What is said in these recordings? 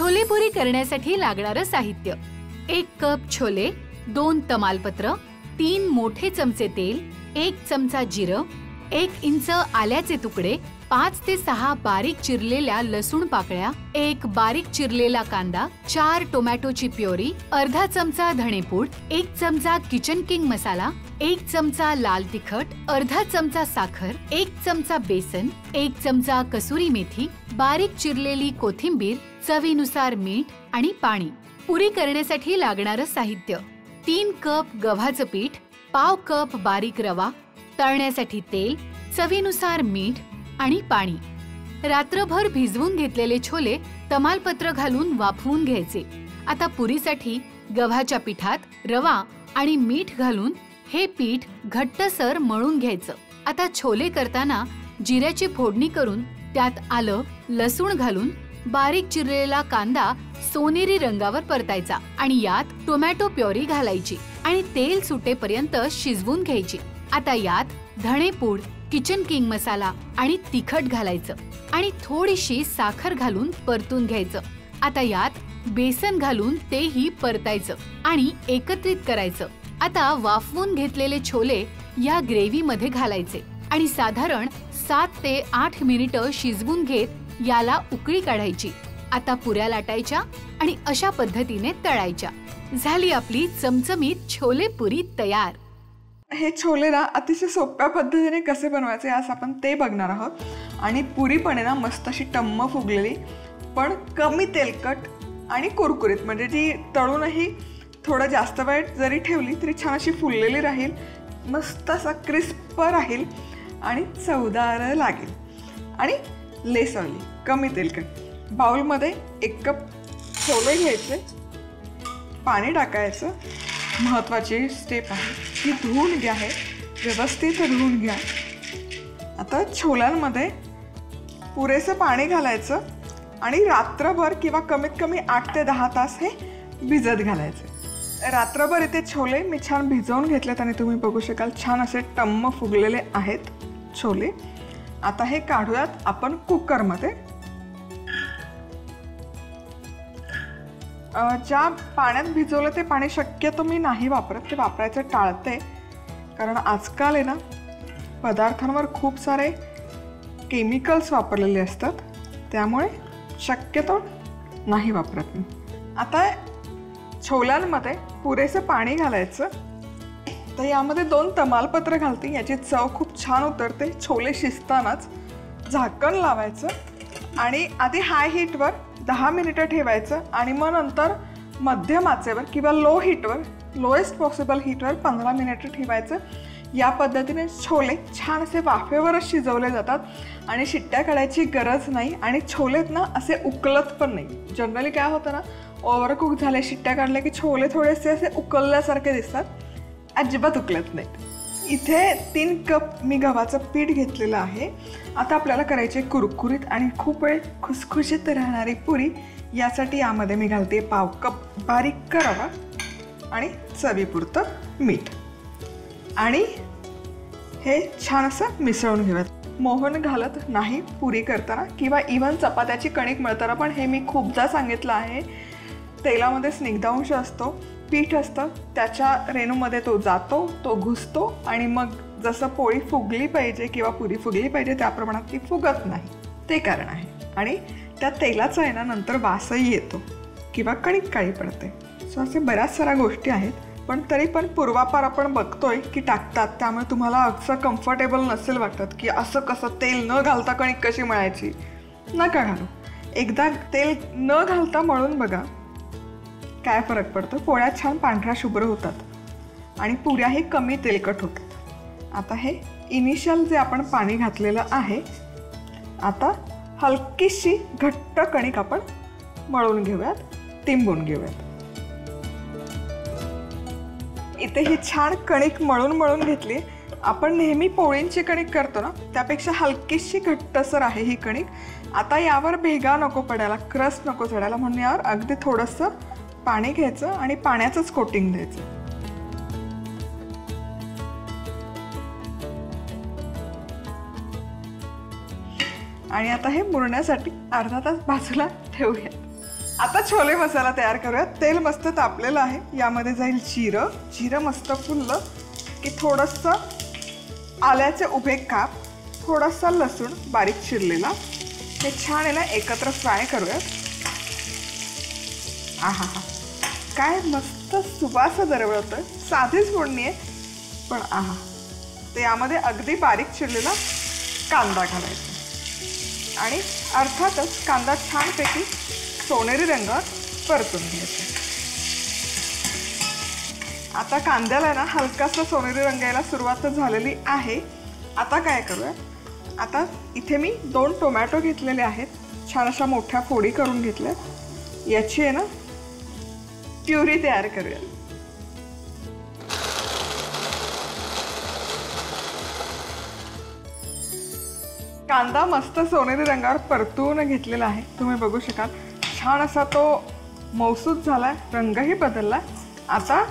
छोले पुरी करण्यासाठी लागणारं साहित्य: 1 कप छोले, 2 तमालपत्र, 3 मोठे चमचे तेल, 1 चमचा जिरं, 1 इंच आल्याचे तुकडे, 5 ते 6 बारीक चिरलेल्या लसूण पाकळ्या, 1 बारीक चिरलेला कांदा, 4 टोमॅटोची प्युरी, अर्धा चमचा धणेपूड, 1 चमचा किचन किंग मसाला, 1 चमचा लाल तिखट, अर्धा चमचा साखर, 1 चमचा बेसन, 1 चमचा कसुरी मेथी, बारीक चिरलेली कोथिंबीर, चवीनुसार मीठ आणि पाणी. पुरी करण्यासाठी लागणारं साहित्य: 3 कप गव्हाचं पीठ, पाव कप बारीक रवा, तळण्यासाठी तेल, चवीनुसार मीठ आणि पाणी. रात्रभर भिजवून घेतलेले छोले तमालपत्र घालून वाफवून घ्यायचे. आता पुरीसाठी गव्हाच्या पिठात रवा आणि मीठ घालून हे पीठ घट्टसर मळून घ्यायचं. आता छोले करताना जिऱ्याची फोडणी करून त्यात आलं, लसूण घालून बारीक चिरलेला कांदा सोनेरी रंगावर परतायचा आणि यात टोमॅटो प्युरी घालायची आणि तेल सुटेपर्यंत शिजवून घ्यायची. आता यात धणेपूड, किचन किंग मसाला आणि तिखट घालायचं आणि थोडीशी साखर घालून परतून घ्यायचं. आता यात बेसन घालून तेही परतायचं आणि एकत्रित करायचं. आता वाफवून घेतलेले छोले या ग्रेव्हीमध्ये घालायचे आणि साधारण 7 ते 8 मिनिटं शिजवून घेत याला उकळी काढायची. आता पुऱ्या लाटायच्या आणि अशा पद्धतीने तळायच्या. झाली आपली चमचमीत छोले पुरी तयार. हे छोले ना अतिशय सोप्या पद्धतीने कसे बनवायचे आज आपण ते बघणार आहोत. आणि पुरी पण आहे ना मस्त अशी टम्म फुगलेली, पण कमी तेलकट आणि कुरकुरीत, म्हणजे ती तळूनही थोडं जास्त वेळ जरी ठेवली तरी छान अशी फुललेली राहील, मस्त असा क्रिस्प राहील आणि चवदार लागेल आणि लेस ऑइली, कमी तेलकट. बाउलमध्ये 1 कप छोले घ्यायचे, पाणी टाकायचं. महत्त्वाची स्टेप आहे ती धुवून घ्या, हे व्यवस्थित धुवून घ्या. आता छोल्यांमध्ये पुरेसं पाणी घालायचं आणि रात्रभर किंवा कमीत कमी 8 ते 10 तास हे भिजत घालायचे. रात्रभर इथे छोले मी छान भिजवून घेतलेत आणि तुम्ही बघू शकाल छान असे टम्म फुगलेले आहेत छोले. आता हे काढूयात आपण कुकरमध्ये. ज्या पाण्यात भिजवलं ते पाणी शक्यतो मी नाही वापरत, ते वापरायचं टाळते, कारण आजकाल आहे ना पदार्थांवर खूप सारे केमिकल्स वापरलेले असतात, त्यामुळे शक्यतो नाही वापरत मी. आता छोल्यांमध्ये पुरेसं पाणी घालायचं. तर यामध्ये 2 तमालपत्र घालते, याची चव खूप छान उतरते. छोले शिजतानाच झाकण लावायचं आणि आधी हाय हीटवर 10 मिनिटं ठेवायचं आणि मग नंतर मध्यम आचेवर किंवा लो हीटवर, लोएस्ट पॉसिबल हीटवर 15 मिनिटं ठेवायचं. या पद्धतीने छोले छान असे वाफेवरच शिजवले जातात आणि शिट्ट्या काढायची गरज नाही आणि छोलेत ना असे उकलत पण नाही. जनरली काय होतं ना, ओव्हरकुक झाले, शिट्ट्या काढल्या की छोले थोडेसे असे उकलल्यासारखे दिसतात, अजिबात उकलत नाहीत. इथे 3 कप मी गव्हाचं पीठ घेतलेलं आहे. आता आपल्याला करायचे कुरकुरीत आणि खूप वेळ खुसखुशीत राहणारी पुरी. यासाठी यामध्ये मी घालते पाव कप बारीक रवा आणि चवीपुरतं मीठ आणि हे छान असं मिसळून घेऊयात. मोहन घालत नाही पुरी करताना किंवा इव्हन चपात्याची कणिक मळताना, पण हे मी खूपदा सांगितलं आहे, तेलामध्ये स्निग्धांश असतो, पीठ असतं, त्याच्या रेणूमध्ये तो जातो, तो घुसतो आणि मग जसं पोळी फुगली पाहिजे किंवा पुरी फुगली पाहिजे त्या प्रमाणात ती फुगत नाही, ते कारण आहे. आणि त्या तेलाचा आहे ना नंतर वासही येतो किंवा कणिक काळी पडते. सो असे बऱ्याच साऱ्या गोष्टी आहेत, पण तरी पण पूर्वापार आपण बघतोय की टाकतात, त्यामुळे तुम्हाला असं कम्फर्टेबल नसेल वाटत की असं कसं तेल न घालता कणिक कशी मळायची. नका घालू, एकदा तेल न घालता मळून बघा काय फरक पडतो. पोळ्या छान पांढऱ्या शुभ्र होतात आणि पुऱ्याही कमी तेलकट होतात. आता हे इनिशियल जे आपण पाणी घातलेलं आहे, आता हलकीशी घट्ट कणिक आपण मळून घेऊयात, तिंबून घेऊयात. इथे ही छान कणिक मळून घेतली. आपण नेहमी पोळींची कणिक करतो ना, त्यापेक्षा हलकीशी घट्टसर आहे ही कणिक. आता यावर भेगा नको पडायला, क्रस्ट नको चढायला, म्हणून यावर अगदी थोडंसं पाणी घ्यायचं आणि पाण्याचंच कोटिंग द्यायचं. आणि आता हे मुरण्यासाठी अर्धा तास बाजूला ठेवूया. आता छोले मसाला तयार करूया। तेल मस्त तापलेलं आहे, यामध्ये जाईल जिरं। जिरं मस्त फुललं की थोडंसं आल्याचे उभे काप, थोडासा लसूण बारीक चिरलेला, हे छान आहे ना एकत्र फ्राय करूयात। आहा हा, काय मस्त सुवास दरवळतोय। साधीच फोडणी आहे पण आहा। ते यामध्ये अगदी बारीक चिरलेला कांदा घालायचा आणि अर्थातच कांदा छानपैकी सोनेरी रंगावर परतून घ्यायचा। आता कांद्याला ना हलकासा सोनेरी रंग यायला सुरुवात झालेली आहे। आता काय करूया, आता इथे मी 2 टोमॅटो घेतलेले आहेत, छान अशा मोठ्या फोडी करून घेतल्या। याची आहे ना प्युरी तयार करूया। कांदा मस्त सोनेरी रंगावर परतून घेतलेला आहे, तुम्ही बघू शकाल। छान असा तो मौसूद झालाय, रंगही बदलला। आता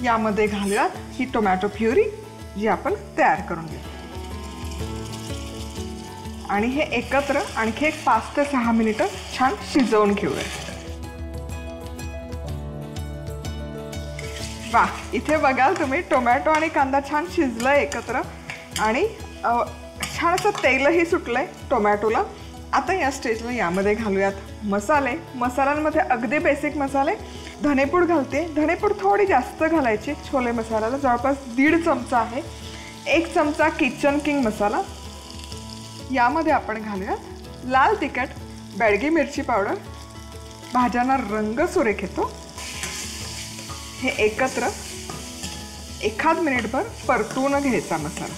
यामध्ये घालूयात ही टोमॅटो प्युरी जी आपण तयार करून घेऊ आणि हे एकत्र आणखी एक 5 ते 6 मिनिटं छान शिजवून घेऊया। वा, इथे बघाल तुम्ही टोमॅटो आणि कांदा छान शिजलाय एकत्र आणि छान असं तेलही सुटलंय टोमॅटोला। आता या स्टेजला यामध्ये घालूयात मसाले। मसाल्यांमध्ये अगदी बेसिक मसाले, धनेपूड घालते। धनेपूड थोडी जास्त घालायची छोले मसाल्याला, जवळपास 1.5 चमचा आहे। 1 चमचा किचन किंग मसाला। यामध्ये आपण घालूयात लाल तिखट, बेडगी मिरची पावडर, भाज्यांना रंग सुरेख येतो। हे एकत्र 1 मिनिटभर परतून घ्यायचा मसाला।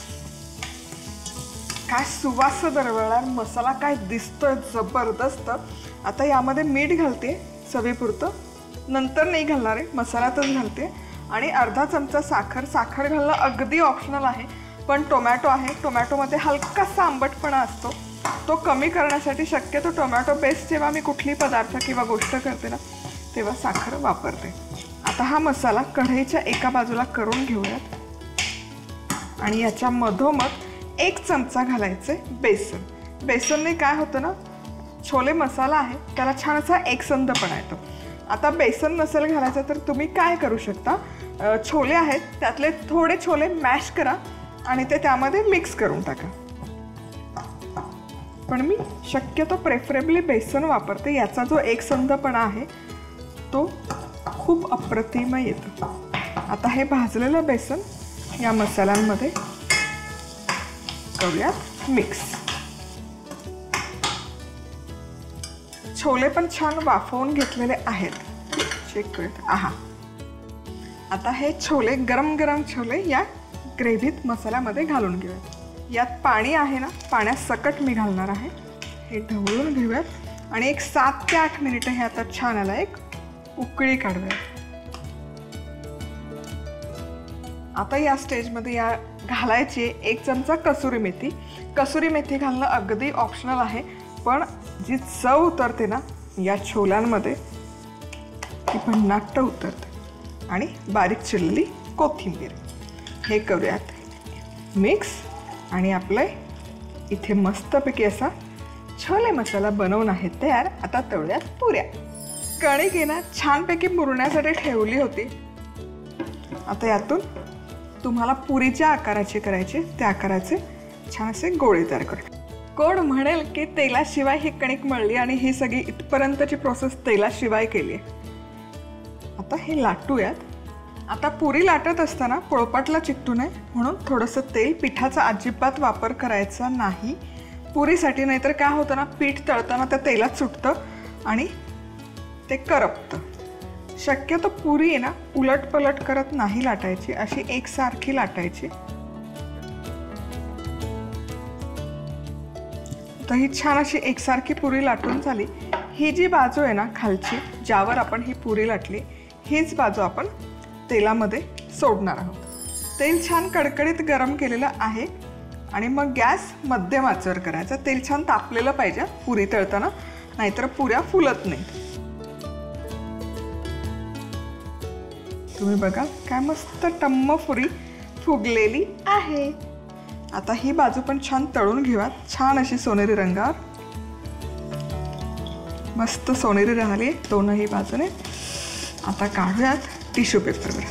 काय सुवास दरवळणार, मसाला काय दिसतोय जबरदस्त। आता यामध्ये मीठ घालते चवीपुरतं, नंतर नाही घालणार आहे, मसाल्यातच घालते। आणि अर्धा चमचा साखर। साखर घालणं अगदी ऑप्शनल आहे, पण टोमॅटो आहे, टोमॅटोमध्ये हलकासा आंबटपणा असतो, तो कमी करण्यासाठी शक्यतो टोमॅटो पेस्ट जेव्हा मी कुठली पदार्थ किंवा गोष्ट करते ना तेव्हा साखर वापरते। आता हा मसाला कढईच्या एका बाजूला करून घेऊयात आणि याच्या मधोमध 1 चमचा घालायचे बेसन। बेसनने काय होतं ना, छोले मसाला आहे त्याला छान असा एकसंधपणा येतो। आता बेसन नसेल घालायचं तर तुम्ही काय करू शकता, छोले आहेत त्यातले थोडे छोले मॅश करा आणि ते त्यामध्ये मिक्स करून टाका। पण मी शक्यतो प्रेफरेबली बेसन वापरते, याचा जो एकसंधपणा आहे तो खूप अप्रतिम येतो। आता हे भाजलेलं बेसन या मसाल्यांमध्ये करूयात मिक्स। छोले पण छान वाफवून घेतलेले आहेत, चेक करूयात। आहा, आता हे छोले गरम गरम छोले या ग्रेव्हीत मसाल्यामध्ये घालून घेऊयात। यात पाणी आहे ना, पाण्यासकट मी घालणार आहे। हे ढवळून घेऊयात आणि एक 7 ते 8 मिनिटं हे आता छान आला एक उकळी काढूयात। आता या स्टेजमध्ये या घालायची 1 चमचा कसुरी मेथी। कसुरी मेथी घालणं अगदी ऑप्शनल आहे, पण जी चव उतरते ना या छोल्यांमध्ये ती भन्नाट उतरते। आणि बारीक चिरलेली कोथिंबीर हे करूयात मिक्स आणि आपलं इथे मस्तपैकी असा छोले मसाला बनवून आहे तयार। आता तळूयात पुऱ्या। कणिक आहे ना छानपैकी मुरण्यासाठी ठेवली होती, आता यातून तुम्हाला पुरीच्या आकाराचे करायचे, त्या आकाराचे छान असे गोळे तयार करू। कोण म्हणेल की तेलाशिवाय ही कणिक मळली आणि ही सगळी इथपर्यंतची प्रोसेस तेलाशिवाय केली आहे। आता हे लाटूयात। आता पुरी लाटत असताना पोळपाटला चिकटू नये म्हणून थोडंसं तेल, पिठाचा अजिबात वापर करायचा नाही पुरीसाठी, नाहीतर काय होतं ना, पीठ तळताना त्या तेलात सुटतं आणि ते करपतं। शक्यतो पुरी आहे ना उलट पलट करत नाही लाटायची, अशी एकसारखी लाटायची। तर ही छान अशी एकसारखी पुरी लाटून झाली। ही जी बाजू आहे ना खालची, ज्यावर आपण ही पुरी लाटली, हीच बाजू आपण तेलामध्ये सोडणार आहोत। तेल छान कडकडीत गरम केलेलं आहे आणि मग गॅस मध्यम आचेवर करायचा। तेल छान तापलेलं पाहिजे पुरी तळताना, नाहीतर पुऱ्या फुलत नाहीत। तुम्ही बघा काय मस्त टम्म पुरी फुगलेली आहे। आता ही बाजू पण छान तळून घेऊयात, छान अशी सोनेरी रंगावर। मस्त सोनेरी राहिली दोनही बाजूने. आता काढूयात टिश्यू पेपरवर.